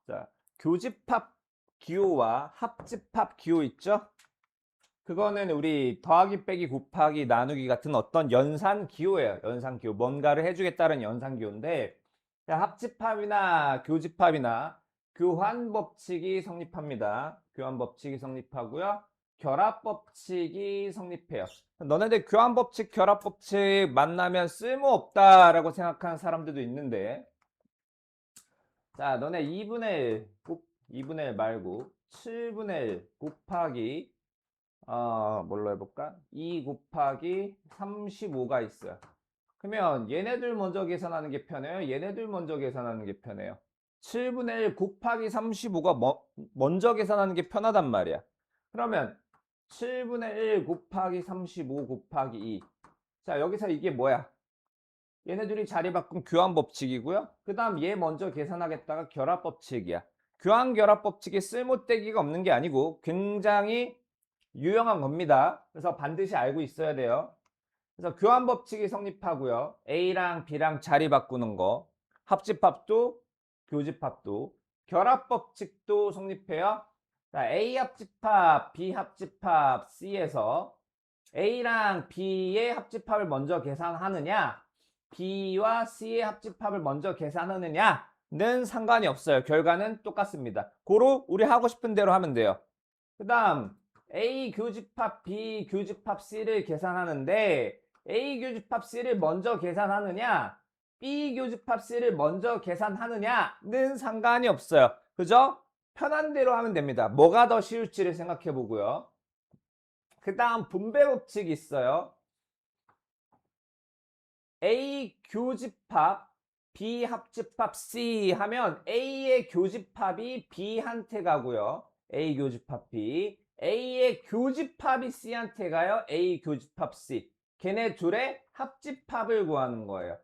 자, 교집합 기호와 합집합 기호 있죠? 그거는 우리 더하기 빼기 곱하기 나누기 같은 어떤 연산 기호예요. 연산 기호. 뭔가를 해주겠다는 연산 기호인데 합집합이나 교집합이나 교환 법칙이 성립합니다. 교환 법칙이 성립하고요. 결합 법칙이 성립해요. 너네들 교환 법칙, 결합 법칙 만나면 쓸모없다라고 생각하는 사람들도 있는데 자, 너네 2분의 1, 2분의 1 말고 7분의 1 곱하기 뭘로 해볼까? 2 곱하기 35가 있어요. 그러면 얘네들 먼저 계산하는 게 편해요? 얘네들 먼저 계산하는 게 편해요? 7분의 1 곱하기 35가 먼저 계산하는 게 편하단 말이야. 그러면 7분의 1 곱하기 35 곱하기 2. 자, 여기서 이게 뭐야? 얘네들이 자리 바꾼 교환 법칙이고요. 그 다음 얘 먼저 계산하겠다가 결합 법칙이야. 교환 결합 법칙이 쓸모되기가 없는 게 아니고 굉장히 유용한 겁니다. 그래서 반드시 알고 있어야 돼요. 그래서 교환 법칙이 성립하고요. A랑 B랑 자리 바꾸는 거. 합집합도 교집합도 결합 법칙도 성립해요. 자, A 합집합, B 합집합 C에서 A랑 B의 합집합을 먼저 계산하느냐 B와 C의 합집합을 먼저 계산하느냐는 상관이 없어요. 결과는 똑같습니다. 고로 우리 하고 싶은 대로 하면 돼요. 그 다음 A 교집합 B 교집합 C를 계산하는데 A 교집합 C를 먼저 계산하느냐 B 교집합 C를 먼저 계산하느냐는 상관이 없어요. 그죠? 편한 대로 하면 됩니다. 뭐가 더 쉬울지를 생각해 보고요. 그 다음 분배 법칙이 있어요. A 교집합 B 합집합 C 하면 A의 교집합이 B한테 가고요. A 교집합 B. A의 교집합이 C한테 가요. A 교집합 C. 걔네 둘의 합집합을 구하는 거예요.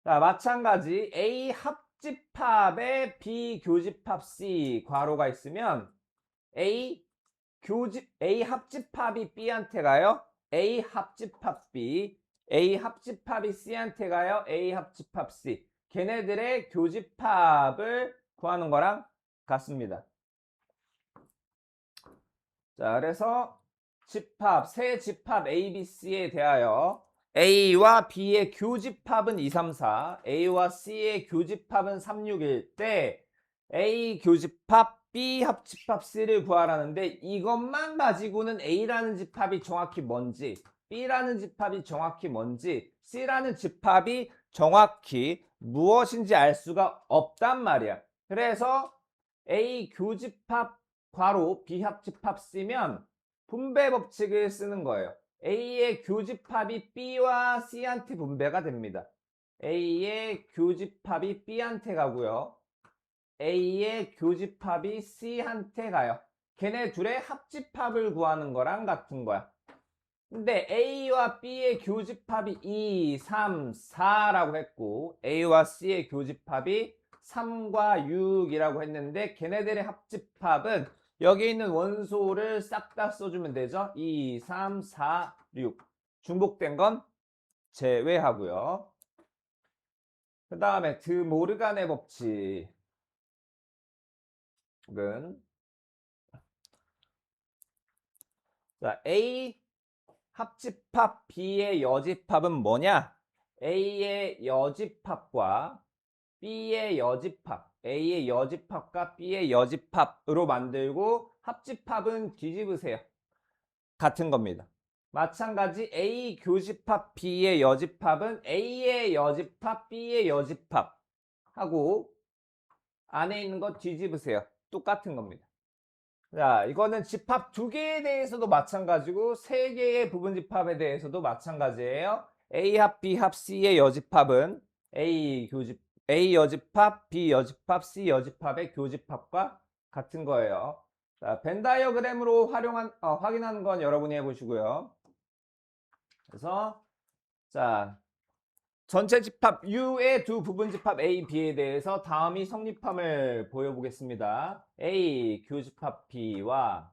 자, 마찬가지 A 합집합에 B 교집합 C 괄호가 있으면 A 합집합이 B한테 가요. A 합집합 B. A 합집합이 C한테 가요. A 합집합 C. 걔네들의 교집합을 구하는 거랑 같습니다. 자, 그래서 새 집합 A, B, C에 대하여 A와 B의 교집합은 2, 3, 4, A와 C의 교집합은 3, 6일 때 A 교집합 B 합집합 C를 구하라는데 이것만 가지고는 A라는 집합이 정확히 뭔지 B라는 집합이 정확히 뭔지 C라는 집합이 정확히 무엇인지 알 수가 없단 말이야. 그래서 A 교집합 괄호 B 합집합 C면 분배 법칙을 쓰는 거예요. A의 교집합이 B와 C한테 분배가 됩니다. A의 교집합이 B한테 가고요. A의 교집합이 C한테 가요. 걔네 둘의 합집합을 구하는 거랑 같은 거야. 근데 A와 B의 교집합이 2, 3, 4라고 했고 A와 C의 교집합이 3과 6이라고 했는데 걔네들의 합집합은 여기 있는 원소를 싹 다 써주면 되죠. 2, 3, 4, 6 중복된 건 제외하고요. 그 다음에 드모르간의 법칙은 자, A 합집합 B의 여집합은 뭐냐? A의 여집합과 B의 여집합, A의 여집합과 B의 여집합으로 만들고 합집합은 뒤집으세요. 같은 겁니다. 마찬가지 A 교집합 B의 여집합은 A의 여집합 B의 여집합 하고 안에 있는 거 뒤집으세요. 똑같은 겁니다. 자, 이거는 집합 2개에 대해서도 마찬가지고 3개의 부분 집합에 대해서도 마찬가지예요. A 합 B 합 C의 여집합은 A 여집합 B 여집합 C 여집합의 교집합과 같은 거예요. 자, 벤 다이어그램으로 확인하는 건 여러분이 해보시고요. 그래서 자, 전체 집합 U의 두 부분 집합 A, B에 대해서 다음이 성립함을 보여보겠습니다. A 교집합 B와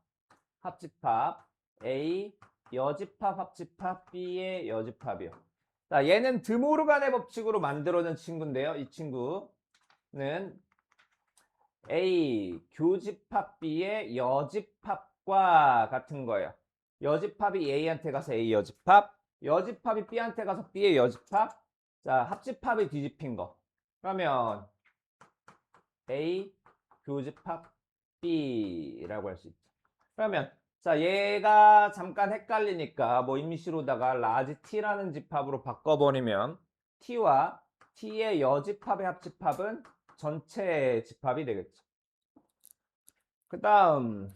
합집합 A 여집합 합집합 B의 여집합이요. 자, 얘는 드모르간의 법칙으로 만들어진 친구인데요. 이 친구는 A 교집합 B의 여집합과 같은 거예요. 여집합이 A한테 가서 A 여집합, 여집합이 B한테 가서 B의 여집합. 자, 합집합이 뒤집힌 거. 그러면 A 교집합 B라고 할 수 있죠. 그러면 자, 얘가 잠깐 헷갈리니까 뭐 임시로다가 라지 T라는 집합으로 바꿔버리면 T와 T의 여집합의 합집합은 전체 집합이 되겠죠. 그 다음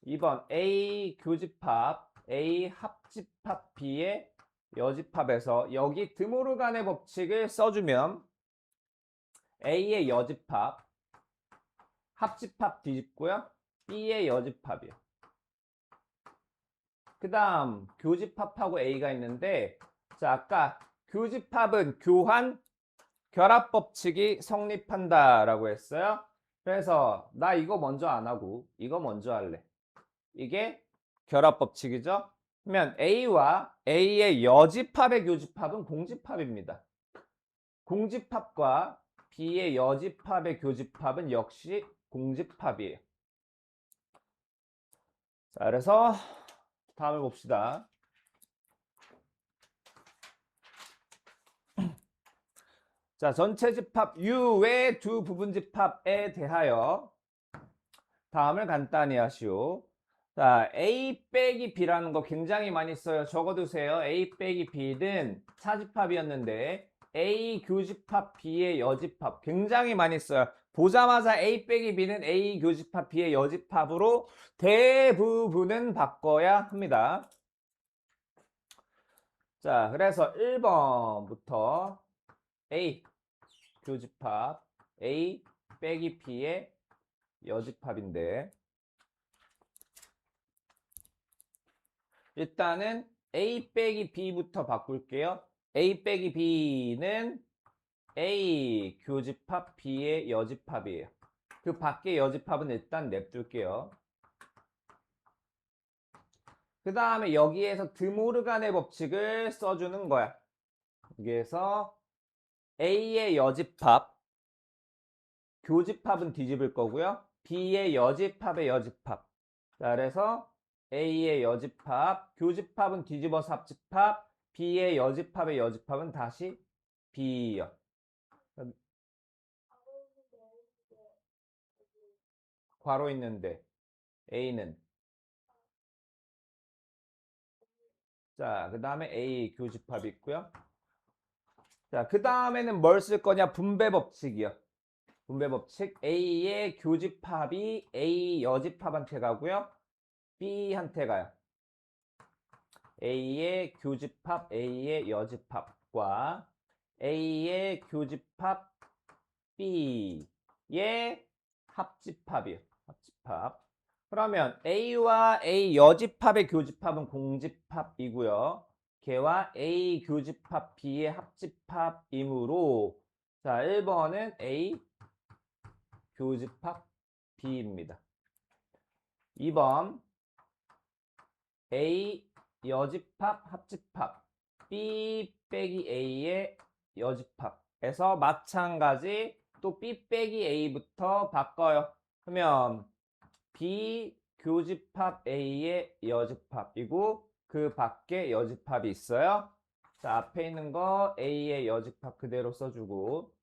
2번 A 교집합 A 합집합 B의 여집합에서 여기 드모르간의 법칙을 써주면 A의 여집합 합집합 뒤집고요. B의 여집합이요. 그 다음 교집합하고 A가 있는데 자, 아까 교집합은 교환 결합 법칙이 성립한다라고 했어요. 그래서 나 이거 먼저 안 하고 이거 먼저 할래. 이게 결합 법칙이죠. 그러면 A와 A의 여집합의 교집합은 공집합입니다. 공집합과 B의 여집합의 교집합은 역시 공집합이에요. 자, 그래서 다음을 봅시다. 자, 전체 집합 U 외 두 부분 집합에 대하여 다음을 간단히 하시오. 자, A 빼기 B라는 거 굉장히 많이 써요. 적어두세요. A 빼기 B는 차집합이었는데 A 교집합 B의 여집합 굉장히 많이 써요. 보자마자 A 빼기 B는 A 교집합 B의 여집합으로 대부분은 바꿔야 합니다. 자, 그래서 1번부터 A 교집합 A 빼기 B의 여집합인데 일단은 A 빼기 B부터 바꿀게요. A 빼기 B는 A 교집합 B의 여집합이에요. 그 밖의 여집합은 일단 냅둘게요. 그 다음에 여기에서 드모르간의 법칙을 써주는 거야. 여기에서 A의 여집합, 교집합은 뒤집을 거고요. B의 여집합의 여집합. 자, 그래서 A의 여집합, 교집합은 뒤집어서 합집합, B의 여집합의 여집합은 다시 B요. 괄호 있는데 A는 자, 그 다음에 A 교집합이 있고요. 자, 그 다음에는 뭘 쓸 거냐? 분배 법칙이요. 분배 법칙 A의 교집합이 A 여집합한테 가고요. B한테 가요. A의 교집합 A의 여집합과 A의 교집합 B의 합집합이요. 합집합. 그러면 A와 A 여집합의 교집합은 공집합이고요. 걔와 A 교집합 B의 합집합이므로 자, 1번은 A 교집합 B입니다. 2번 A 여집합 합집합 B 빼기 A의 여집합에서 마찬가지 또 B 빼기 A부터 바꿔요. 그러면 B 교집합 A의 여집합이고 그 밖에 여집합이 있어요. 자, 앞에 있는 거 A의 여집합 그대로 써주고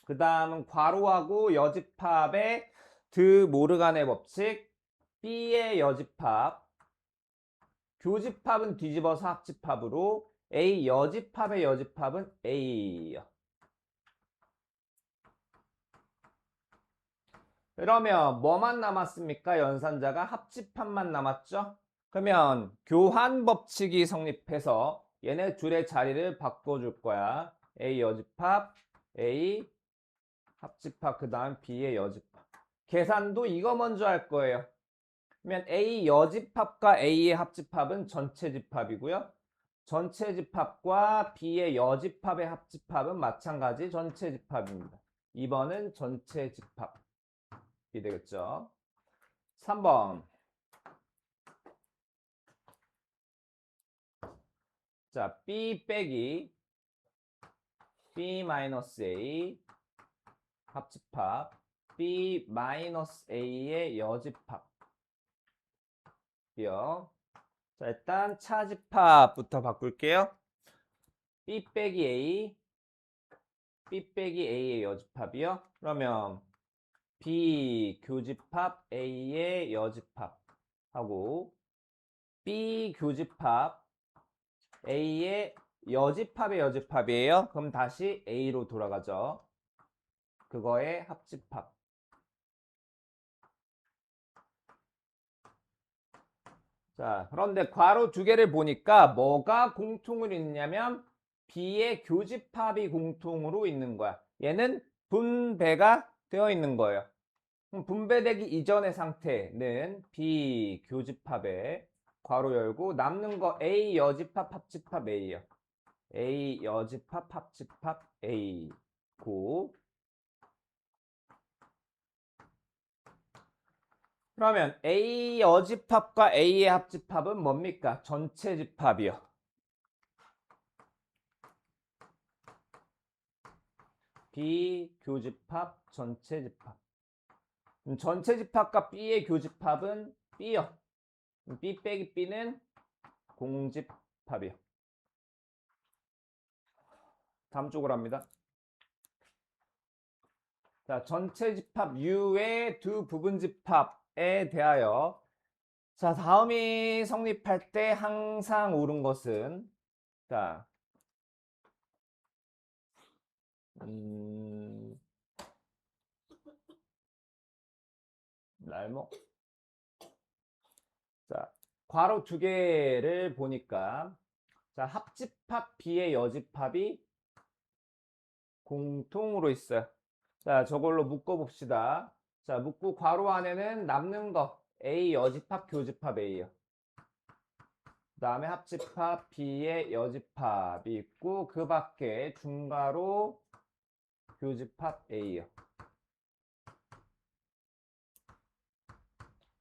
그 다음은 괄호하고 여집합의 드모르간의 법칙 B의 여집합 교집합은 뒤집어서 합집합으로 A 여집합의 여집합은 A예요. 그러면 뭐만 남았습니까? 연산자가 합집합만 남았죠? 그러면 교환 법칙이 성립해서 얘네 둘의 자리를 바꿔줄 거야. A 여집합, A 합집합, 그 다음 B의 여집합. 계산도 이거 먼저 할 거예요. 그러면 A 여집합과 A의 합집합은 전체 집합이고요. 전체 집합과 B의 여집합의 합집합은 마찬가지 전체 집합입니다. 2번은 전체 집합이 되겠죠. 3번. 자, B 빼기 B-A 합집합 B 마이너스 A의 여집합이요. 자, 일단 차집합부터 바꿀게요. B 빼기 A, B 빼기 A의 여집합이요. 그러면 B 교집합 A의 여집합하고 B 교집합 A의 여집합의 여집합이에요. 그럼 다시 A로 돌아가죠. 그거의 합집합. 자, 그런데 괄호 두 개를 보니까 뭐가 공통으로 있냐면 B의 교집합이 공통으로 있는 거야. 얘는 분배가 되어 있는 거예요. 그럼 분배되기 이전의 상태는 B 교집합에 괄호 열고 남는 거 A 여집합 합집합 A요. A 여집합 합집합 A 고. 그러면 A 여집합과 A의 합집합은 뭡니까? 전체 집합이요. B 교집합 전체 집합. 전체 집합과 B의 교집합은 B요. B 빼기 B는 공집합이요. 다음 쪽으로 합니다. 자, 전체 집합 U의 두 부분 집합에 대하여 자, 다음이 성립할 때 항상 옳은 것은 자, 날목 자, 괄호 두 개를 보니까 자, 합집합 B의 여집합이 공통으로 있어요. 자, 저걸로 묶어 봅시다. 자, 묶고 괄호 안에는 남는 거 A 여집합 교집합 A요. 그 다음에 합집합 B의 여집합이 있고 그 밖에 중괄호 교집합 A요.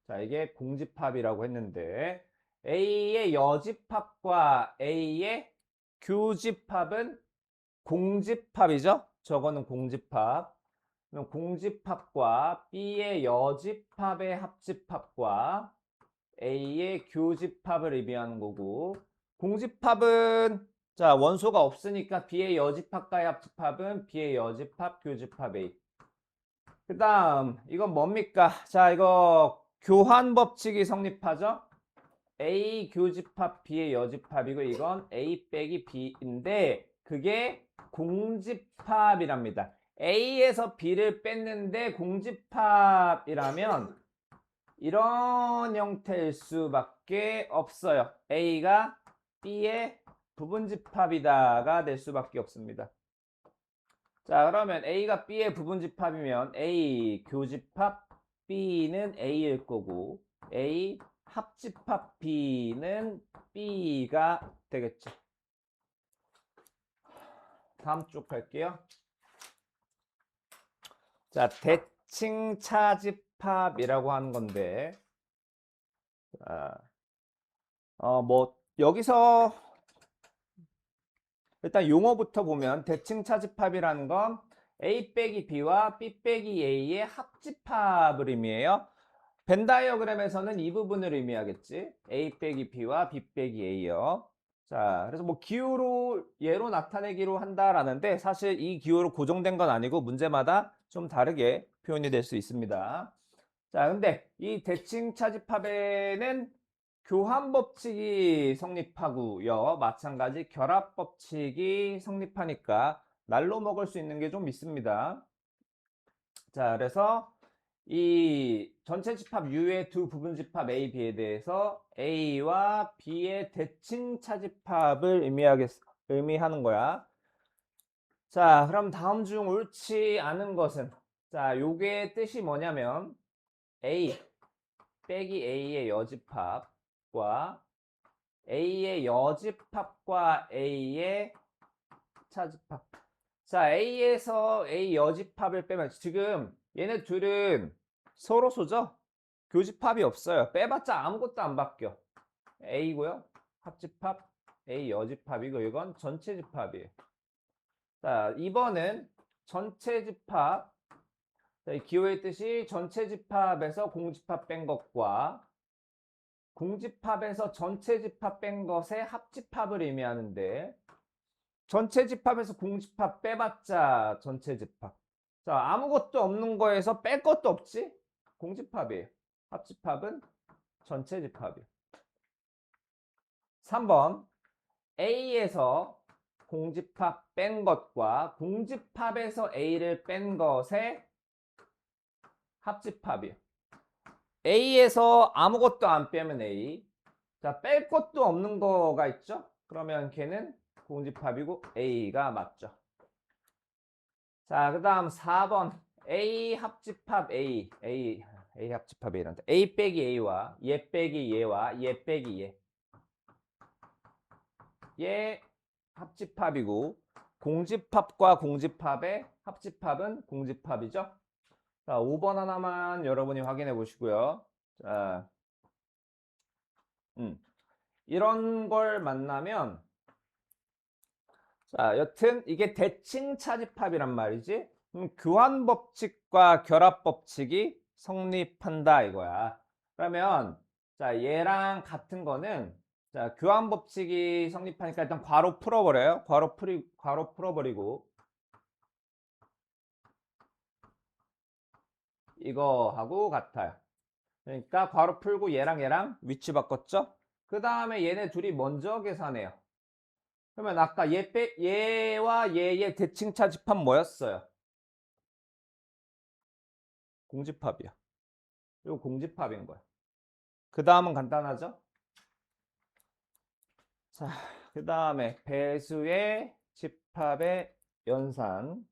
자, 이게 공집합이라고 했는데 A의 여집합과 A의 교집합은 공집합이죠? 저거는 공집합. 그럼 공집합과 B의 여집합의 합집합과 A의 교집합을 의미하는 거고 공집합은 자 원소가 없으니까 B의 여집합과의 합집합은 B의 여집합 교집합 A. 그 다음 이건 뭡니까? 자 이거 교환 법칙이 성립하죠? A 교집합 B의 여집합이고 이건 A 빼기 B인데 그게 공집합이랍니다. A에서 B를 뺐는데 공집합이라면 이런 형태일 수밖에 없어요. A가 B의 부분집합이다가 될 수밖에 없습니다. 자, 그러면 A가 B의 부분집합이면 A 교집합 B는 A일 거고 A 합집합 B는 B가 되겠죠. 다음 쪽 갈게요. 자, 대칭 차집합이라고 하는 건데 뭐 여기서 일단 용어부터 보면 대칭 차집합이라는 건 A 빼기 B와 B 빼기 A의 합집합을 의미해요. 벤 다이어그램에서는 이 부분을 의미하겠지. A 빼기 B와 B 빼기 A요. 자, 그래서 뭐 기호로 예로 나타내기로 한다라는데 사실 이 기호로 고정된 건 아니고 문제마다 좀 다르게 표현이 될 수 있습니다. 자, 근데 이 대칭 차집합에는 교환 법칙이 성립하고요. 마찬가지 결합 법칙이 성립하니까 날로 먹을 수 있는 게 좀 있습니다. 자, 그래서 이 전체 집합 U의 두 부분 집합 A, B에 대해서 A와 B의 대칭 차집합을 의미하는 거야. 자, 그럼 다음 중 옳지 않은 것은 자, 요게 뜻이 뭐냐면 A 빼기 A의 여집합과 A의 여집합과 A의 차집합. 자, A에서 A 여집합을 빼면 지금 얘네 둘은 서로소죠? 교집합이 없어요. 빼봤자 아무것도 안 바뀌어. A고요. 합집합 A 여집합이고 이건 전체 집합이에요. 자, 2번은 전체 집합 자, 이 기호의 뜻이 전체 집합에서 공집합 뺀 것과 공집합에서 전체 집합 뺀 것의 합집합을 의미하는데 전체 집합에서 공집합 빼봤자 전체 집합. 자, 아무것도 없는 거에서 뺄 것도 없지? 공집합이에요. 합집합은 전체 집합이에요. 3번 A에서 공집합 뺀 것과 공집합에서 A를 뺀 것의 합집합이에요. A에서 아무것도 안 빼면 A. 자, 뺄 것도 없는 거가 있죠? 그러면 걔는 공집합이고 A가 맞죠. 자, 그 다음 4번. A 합집합 A. A 합집합 A란다. A 빼기 A와 얘 빼기 얘와 얘 빼기 얘. 얘 합집합이고 공집합과 공집합의 합집합은 공집합이죠. 자, 5번 하나만 여러분이 확인해 보시고요. 자, 이런 걸 만나면 자, 여튼 이게 대칭 차집합이란 말이지. 교환 법칙과 결합 법칙이 성립한다 이거야. 그러면 자, 얘랑 같은 거는 자, 교환 법칙이 성립하니까 일단 괄호 풀어버려요. 괄호 풀어버리고 이거하고 같아요. 그러니까 괄호 풀고 얘랑 위치 바꿨죠? 그 다음에 얘네 둘이 먼저 계산해요. 그러면 아까 얘와 얘의 대칭 차집합 뭐였어요? 공집합이야. 이거 공집합인 거야. 그 다음은 간단하죠? 자, 그 다음에 배수의 집합의 연산.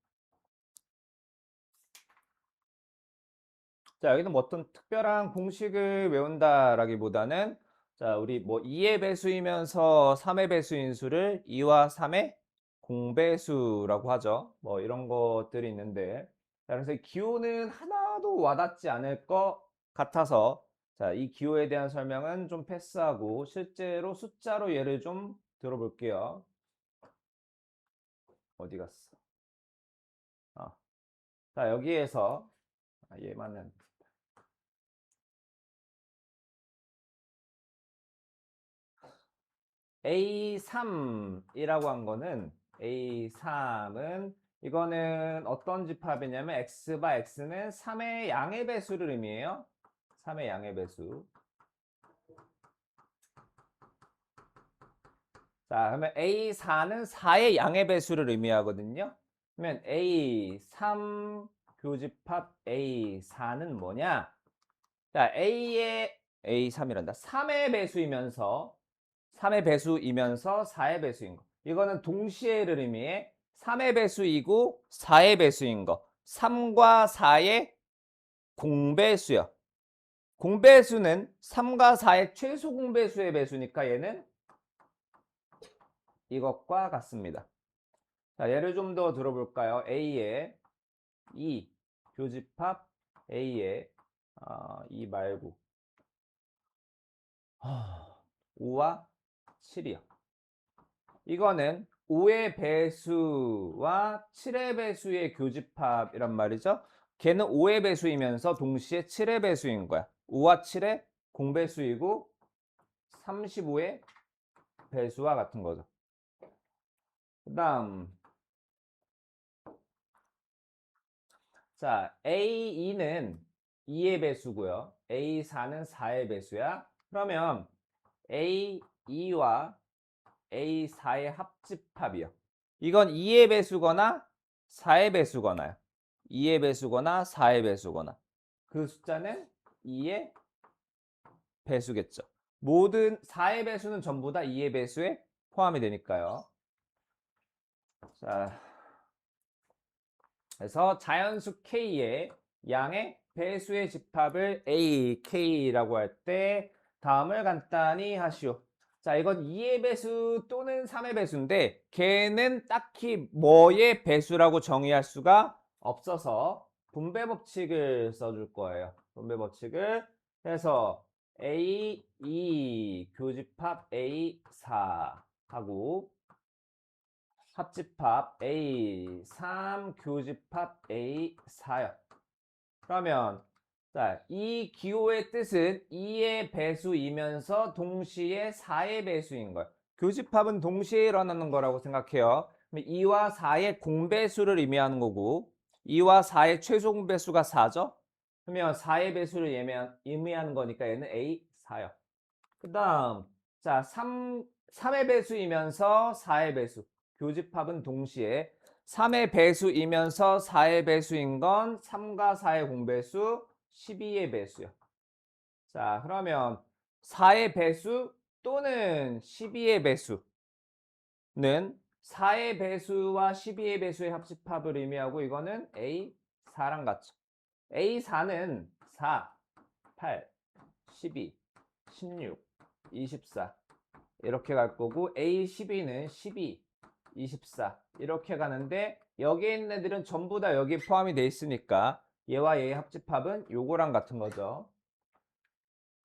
자, 여기는 뭐 어떤 특별한 공식을 외운다라기보다는 자, 우리 뭐 2의 배수이면서 3의 배수인 수를 2와 3의 공배수라고 하죠. 뭐 이런 것들이 있는데 자, 그래서 기호는 하나도 와닿지 않을 것 같아서 자, 이 기호에 대한 설명은 좀 패스하고 실제로 숫자로 예를 좀 들어볼게요. 어디 갔어? 자, 여기에서 얘만은 A3이라고 한 거는 A3은 이거는 어떤 집합이냐면 X바 X는 3의 양의 배수를 의미해요. 3의 양의 배수. 자, 그러면 A4는 4의 양의 배수를 의미하거든요. 그러면 A3 교집합 A4는 뭐냐? 자, A의 A3이란다. 3의 배수이면서 3의 배수이면서 4의 배수인 거. 이거는 동시에를 의미해 3의 배수이고 4의 배수인 거. 3과 4의 공배수요. 공배수는 3과 4의 최소 공배수의 배수니까 얘는 이것과 같습니다. 자, 예를 좀 더 들어볼까요? A의 2 교집합 A의 2 말고 5와 7이요. 이거는 5의 배수와 7의 배수의 교집합이란 말이죠. 걔는 5의 배수이면서 동시에 7의 배수인 거야. 5와 7의 공배수이고 35의 배수와 같은 거죠. 그 다음 자, A2는 2의 배수고요. A4는 4의 배수야. 그러면 A2와 A4의 합집합이요. 이건 2의 배수거나 4의 배수거나요. 2의 배수거나 4의 배수거나. 그 숫자는 2의 배수겠죠. 모든 4의 배수는 전부 다 2의 배수에 포함이 되니까요. 자, 그래서 자연수 K의 양의 배수의 집합을 A, K라고 할 때 다음을 간단히 하시오. 자, 이건 2의 배수 또는 3의 배수인데 걔는 딱히 뭐의 배수라고 정의할 수가 없어서 분배 법칙을 써줄 거예요. 분배 법칙을 해서 A2 교집합 A4 하고 합집합 A3 교집합 A4요. 그러면 자, 이 기호의 뜻은 2의 배수이면서 동시에 4의 배수인 거예요. 교집합은 동시에 일어나는 거라고 생각해요. 2와 4의 공배수를 의미하는 거고 2와 4의 최소 공배수가 4죠. 그러면 4의 배수를 의미하는 거니까 얘는 A 4요. 그 다음 자 3의 배수이면서 4의 배수. 교집합은 동시에 3의 배수이면서 4의 배수인 건 3과 4의 공배수 12의 배수요. 자, 그러면 4의 배수 또는 12의 배수는 4의 배수와 12의 배수의 합집합을 의미하고 이거는 A4랑 같죠. A4는 4, 8, 12, 16, 24 이렇게 갈 거고 A12는 12, 24 이렇게 가는데 여기에 있는 애들은 전부 다 여기 포함이 돼 있으니까 얘와 얘의 합집합은 요거랑 같은 거죠.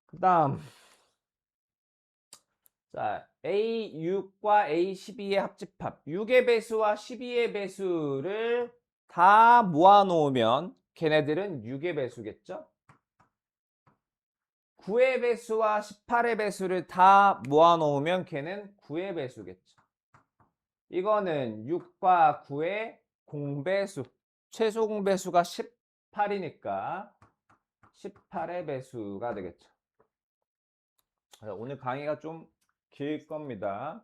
그 다음 자 A6과 A12의 합집합 6의 배수와 12의 배수를 다 모아놓으면 걔네들은 6의 배수겠죠. 9의 배수와 18의 배수를 다 모아놓으면 걔는 9의 배수겠죠. 이거는 6과 9의 공배수 최소 공배수가 18이니까 18의 배수가 되겠죠. 오늘 강의가 좀 길 겁니다.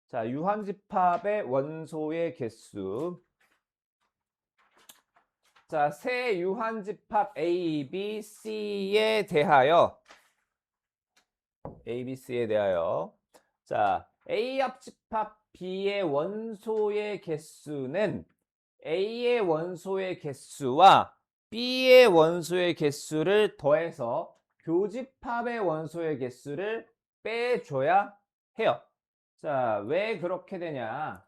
자, 유한집합의 원소의 개수. 자, 세 유한집합 A, B, C에 대하여 A, B, C에 대하여 자, A 합집합 B의 원소의 개수는 A의 원소의 개수와 B의 원소의 개수를 더해서 교집합의 원소의 개수를 빼줘야 해요. 자, 왜 그렇게 되냐?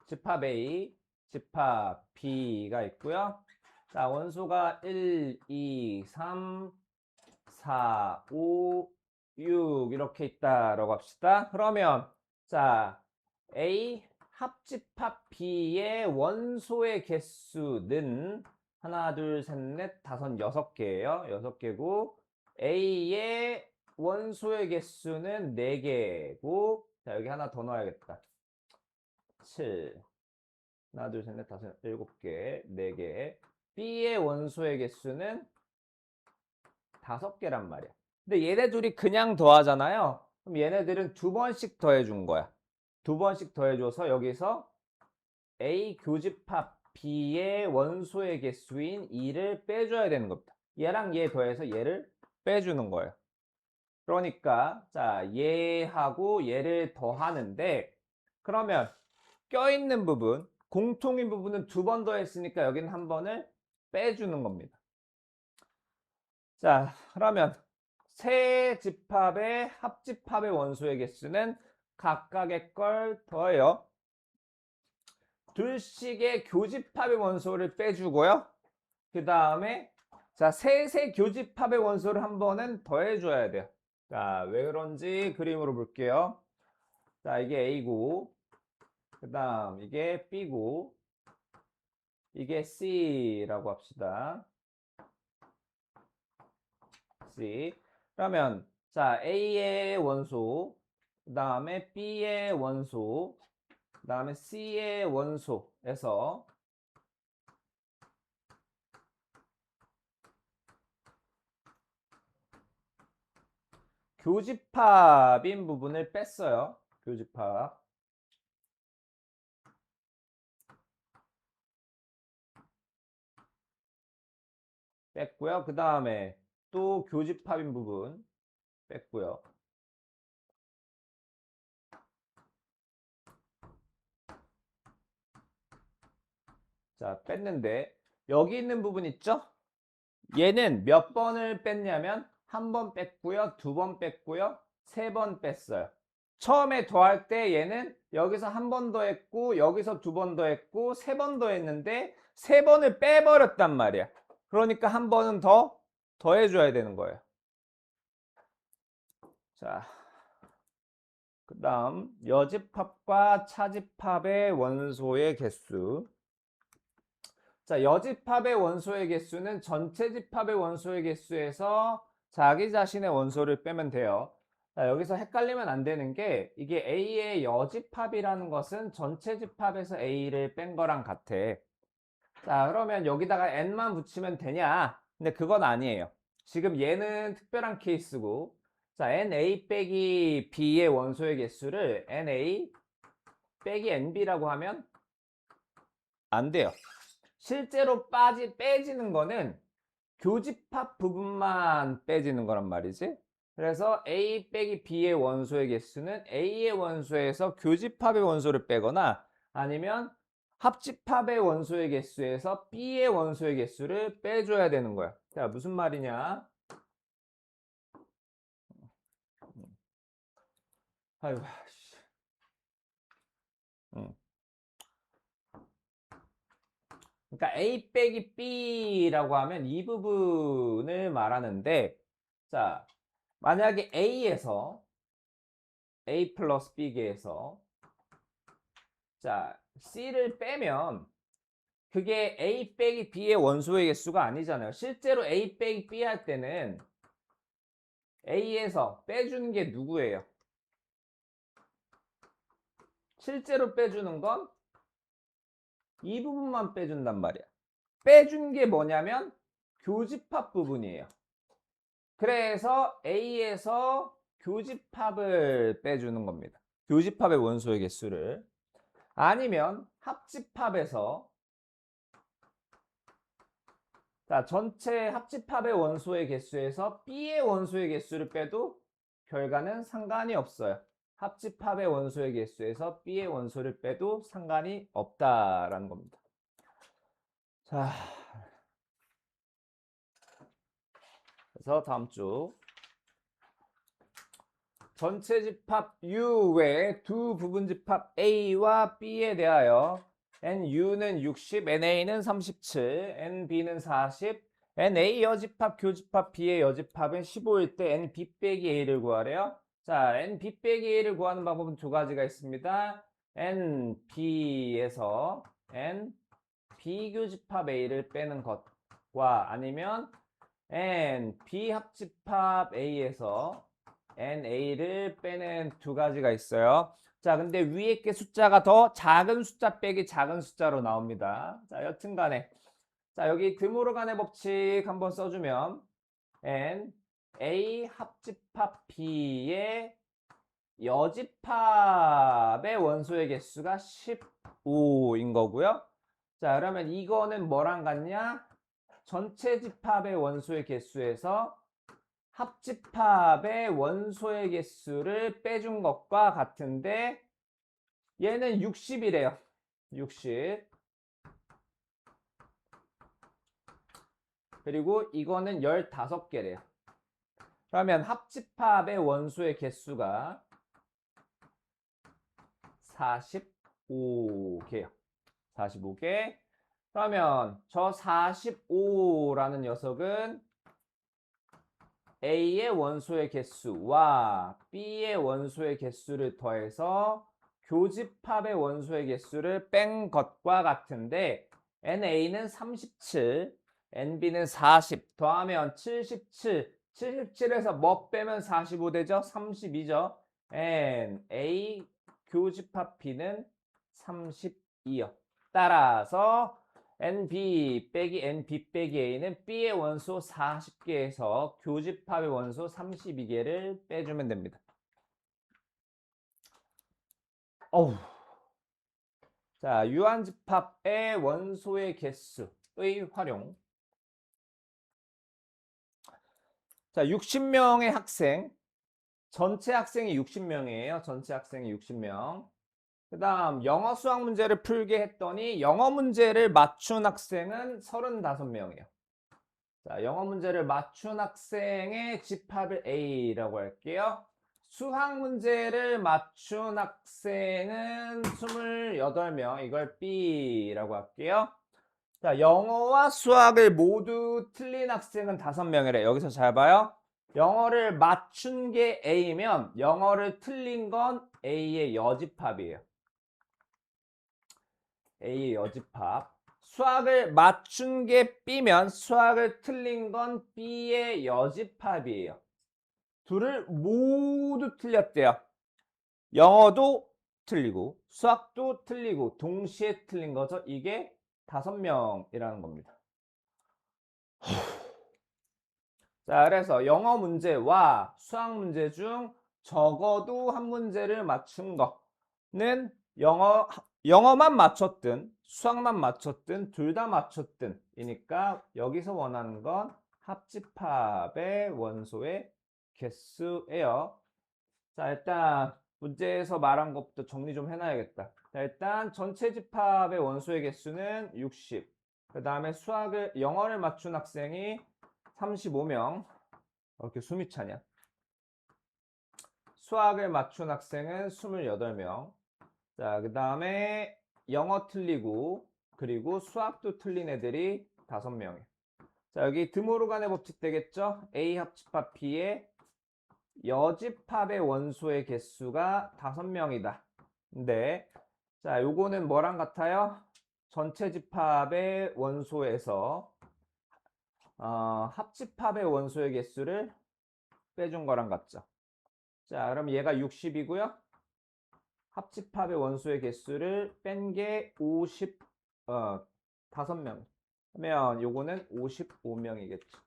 집합 A, 집합 B가 있고요. 자, 원소가 1, 2, 3, 4, 5, 6 이렇게 있다라고 합시다. 그러면 자, A 합집합 B의 원소의 개수는 하나, 둘, 셋, 넷, 다섯, 6개예요. 6개고 A의 원소의 개수는 4개고 자, 여기 하나 더 넣어야겠다. 7 하나, 둘, 셋, 넷, 다섯, 7개, 4개. B의 원소의 개수는 5개란 말이야. 근데 얘네 둘이 그냥 더하잖아요. 그럼 얘네들은 2번씩 더해준 거야. 2번씩 더해줘서 여기서 A 교집합 B의 원소의 개수인 2를 빼줘야 되는 겁니다. 얘랑 얘 더해서 얘를 빼주는 거예요. 그러니까 자 얘하고 얘를 더하는데 그러면 껴있는 부분, 공통인 부분은 2번 더했으니까 여기는 한 번을 빼주는 겁니다. 자, 그러면 세 집합의 합집합의 원소의 개수는 각각의 걸 더해요. 둘씩의 교집합의 원소를 빼주고요. 그 다음에 자, 셋의 교집합의 원소를 한 번은 더해줘야 돼요. 자, 왜 그런지 그림으로 볼게요. 자, 이게 A고, 그 다음 이게 B고, 이게 C라고 합시다. C. 그러면 자 A의 원소, 그 다음에 B의 원소, 그 다음에 C의 원소에서 교집합인 부분을 뺐어요. 교집합. 뺐고요. 그 다음에 또 교집합인 부분 뺐고요. 자, 뺐는데 여기 있는 부분 있죠? 얘는 몇 번을 뺐냐면 한 번 뺐고요. 2번 뺐고요. 3번 뺐어요. 처음에 더할 때 얘는 여기서 한 번 더 했고 여기서 2번 더 했고 3번 더 했는데 3번을 빼버렸단 말이야. 그러니까 한 번은 더 더해줘야 되는 거예요. 자, 그다음 여집합과 차집합의 원소의 개수. 자, 여집합의 원소의 개수는 전체 집합의 원소의 개수에서 자기 자신의 원소를 빼면 돼요. 자, 여기서 헷갈리면 안 되는 게 이게 A의 여집합이라는 것은 전체 집합에서 A를 뺀 거랑 같아. 자, 그러면 여기다가 n만 붙이면 되냐? 근데 그건 아니에요. 지금 얘는 특별한 케이스고, 자, na 빼기 b의 원소의 개수를 na 빼기 nb라고 하면 안 돼요. 실제로 빼지는 거는 교집합 부분만 빼지는 거란 말이지. 그래서 a 빼기 b의 원소의 개수는 a의 원소에서 교집합의 원소를 빼거나 아니면 합집합의 원소의 개수에서 b의 원소의 개수를 빼줘야 되는 거야. 자, 무슨 말이냐? 아이고, 씨. 그러니까 a 빼기 b라고 하면 이 부분을 말하는데, 자, 만약에 a에서 a 플러스 b계에서 자, c를 빼면 그게 a 빼기 b의 원소의 개수가 아니잖아요. 실제로 a 빼기 b 할 때는 a에서 빼주는 게 누구예요? 실제로 빼주는 건 이 부분만 빼준단 말이야. 빼준 게 뭐냐면 교집합 부분이에요. 그래서 a에서 교집합을 빼주는 겁니다. 교집합의 원소의 개수를. 아니면 합집합에서 자, 전체 합집합의 원소의 개수에서 B의 원소의 개수를 빼도 결과는 상관이 없어요. 합집합의 원소의 개수에서 B의 원소를 빼도 상관이 없다라는 겁니다. 자, 그래서 다음 주 전체 집합 U 외에 두 부분 집합 A와 B에 대하여 NU는 60, NA는 37, NB는 40, NA 여집합, 교집합, B의 여집합은 15일 때 NB 빼기 A를 구하래요. 자, NB 빼기 A를 구하는 방법은 두 가지가 있습니다. NB에서 NB 교집합 A를 빼는 것과 아니면 NB 합집합 A에서 NA를 빼는 두 가지가 있어요. 자, 근데 위에 게 숫자가 더 작은 숫자 빼기 작은 숫자로 나옵니다. 자, 여튼 간에. 자, 여기 드모르간의 법칙 한번 써주면 N, A 합집합 B의 여집합의 원소의 개수가 15인 거고요. 자, 그러면 이거는 뭐랑 같냐? 전체 집합의 원소의 개수에서 합집합의 원소의 개수를 빼준 것과 같은데 얘는 60이래요. 60. 그리고 이거는 15개래요. 그러면 합집합의 원소의 개수가 45개요. 45개. 그러면 저 45라는 녀석은 A의 원소의 개수와 B의 원소의 개수를 더해서 교집합의 원소의 개수를 뺀 것과 같은데 NA는 37, NB는 40 더하면 77, 77에서 뭐 빼면 45 되죠? 32죠? NA 교집합 B는 32요. 따라서 NB 빼기 NB 빼기 A는 B의 원소 40개에서 교집합의 원소 32개를 빼주면 됩니다. 어우. 자, 유한집합의 원소의 개수의 활용. 자, 60명의 학생. 전체 학생이 60명이에요. 전체 학생이 60명. 그 다음 영어 수학 문제를 풀게 했더니 영어 문제를 맞춘 학생은 35명이에요. 자, 영어 문제를 맞춘 학생의 집합을 A라고 할게요. 수학 문제를 맞춘 학생은 28명, 이걸 B라고 할게요. 자, 영어와 수학을 모두 틀린 학생은 5명이래. 여기서 잘 봐요. 영어를 맞춘 게 A면 영어를 틀린 건 A의 여집합이에요. A의 여집합. 수학을 맞춘 게 B면 수학을 틀린 건 B의 여집합이에요. 둘을 모두 틀렸대요. 영어도 틀리고 수학도 틀리고 동시에 틀린 거죠. 이게 5명이라는 겁니다. 자, 그래서 영어 문제와 수학 문제 중 적어도 한 문제를 맞춘 거는 영어만 맞췄든 수학만 맞췄든 둘 다 맞췄든 이니까 여기서 원하는 건 합집합의 원소의 개수예요. 자, 일단 문제에서 말한 것부터 정리 좀 해놔야겠다. 자, 일단 전체 집합의 원소의 개수는 60. 그 다음에 영어를 맞춘 학생이 35명. 이렇게 숨이 차냐? 수학을 맞춘 학생은 28명. 자, 그 다음에 영어 틀리고 그리고 수학도 틀린 애들이 5명이에요. 자, 여기 드모르간의 법칙 되겠죠? A 합집합 B의 여집합의 원소의 개수가 5명이다. 근데 자, 요거는 뭐랑 같아요? 전체 집합의 원소에서 합집합의 원소의 개수를 빼준 거랑 같죠. 자, 그럼 얘가 60이고요. 합집합의 원소의 개수를 뺀 게 5명. 그러면 요거는 55명이겠죠.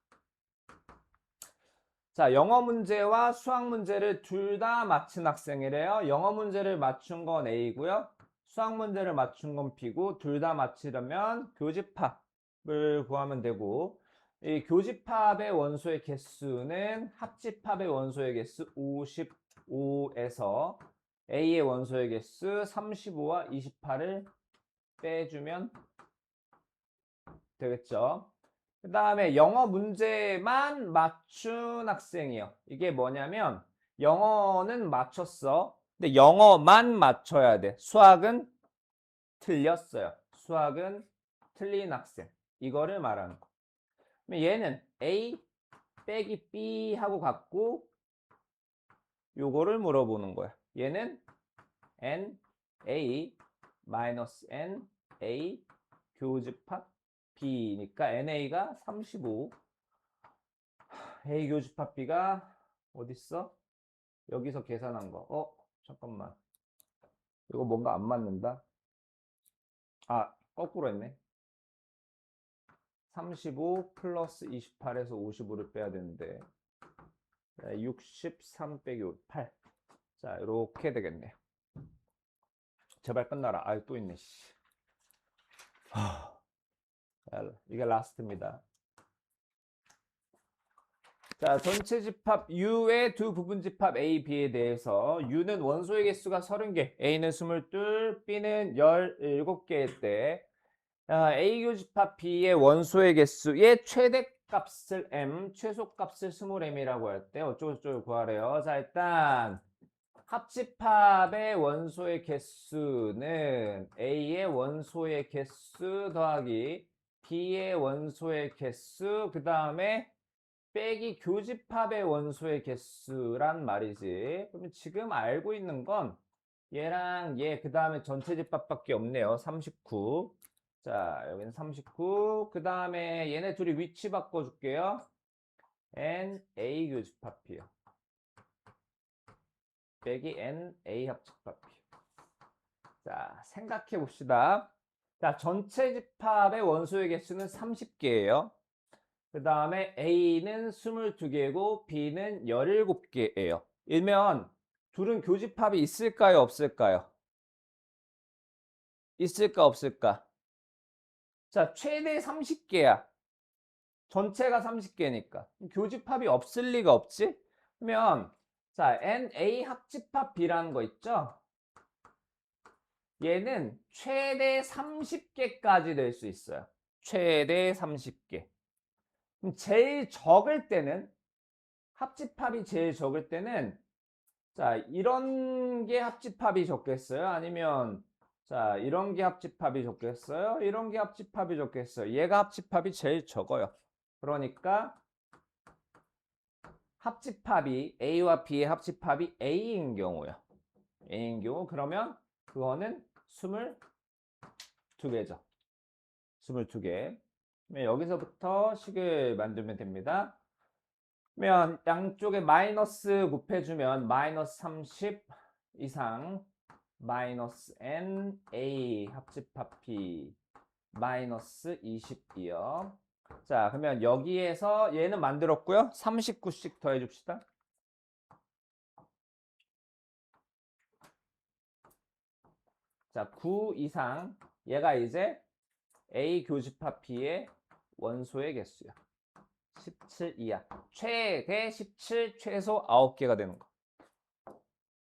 자, 영어 문제와 수학 문제를 둘 다 맞힌 학생이래요. 영어 문제를 맞춘 건 A고요. 수학 문제를 맞춘 건 B고 둘 다 맞히려면 교집합을 구하면 되고 이 교집합의 원소의 개수는 합집합의 원소의 개수 55에서 A의 원소의 개수 35와 28을 빼주면 되겠죠. 그 다음에 영어 문제만 맞춘 학생이요. 이게 뭐냐면 영어는 맞췄어. 근데 영어만 맞춰야 돼. 수학은 틀렸어요. 수학은 틀린 학생. 이거를 말하는 거. 그럼 얘는 A 빼기 B 하고 같고 요거를 물어보는 거야. 얘는 N A 마이너스 N A 교집합 B니까 NA가 35 A 교집합 B가 어딨어? 여기서 계산한 거. 잠깐만. 이거 뭔가 안 맞는다. 거꾸로 했네. 35 플러스 28에서 55를 빼야 되는데 63 빼기 8. 자, 이렇게 되겠네. 제발 끝나라. 또 있네. 이게 라스트입니다. 자, 전체 집합 U의 두 부분 집합 A, B에 대해서 U는 원소의 개수가 30개, A는 22, B는 17개일 때 A 교집합 B의 원소의 개수의 최대값을 M, 최소값을 스몰 m이라고 할 때 어쩌고저쩌고 구하래요. 자, 일단 합집합의 원소의 개수는 A의 원소의 개수 더하기 B의 원소의 개수 그 다음에 빼기 교집합의 원소의 개수란 말이지. 그러면 지금 알고 있는 건 얘랑 얘 그 다음에 전체 집합밖에 없네요. 39. 자, 여기는 39. 그 다음에 얘네 둘이 위치 바꿔줄게요. N, A 교집합이요. 빼기 N, A 합집합이요. 자, 생각해 봅시다. 자, 전체 집합의 원소의 개수는 30개예요. 그 다음에 A는 22개고 B는 17개예요. 일면 둘은 교집합이 있을까요? 없을까요? 있을까? 없을까? 자, 최대 30개야. 전체가 30개니까. 교집합이 없을 리가 없지? 그러면 자, NA 합집합 B라는 거 있죠? 얘는 최대 30개까지 될 수 있어요. 최대 30개. 그럼 제일 적을 때는 합집합이 제일 적을 때는 자, 이런 게 합집합이 적겠어요? 아니면 자, 이런 게 합집합이 적겠어요? 이런 게 합집합이 적겠어요? 얘가 합집합이 제일 적어요. 그러니까 합집합이 A와 B의 합집합이 A인 경우요. A인 경우 그러면 그거는 22개죠. 22개. 여기서부터 식을 만들면 됩니다. 그러면 양쪽에 마이너스 곱해주면 마이너스 30 이상 마이너스 n a 합집합 b 마이너스 20이요. 자, 그러면 여기에서 얘는 만들었고요. 39씩 더해 줍시다. 자, 9 이상 얘가 이제 A 교집합 B의 원소의 개수야. 17 이하. 최대 17, 최소 9개가 되는 거.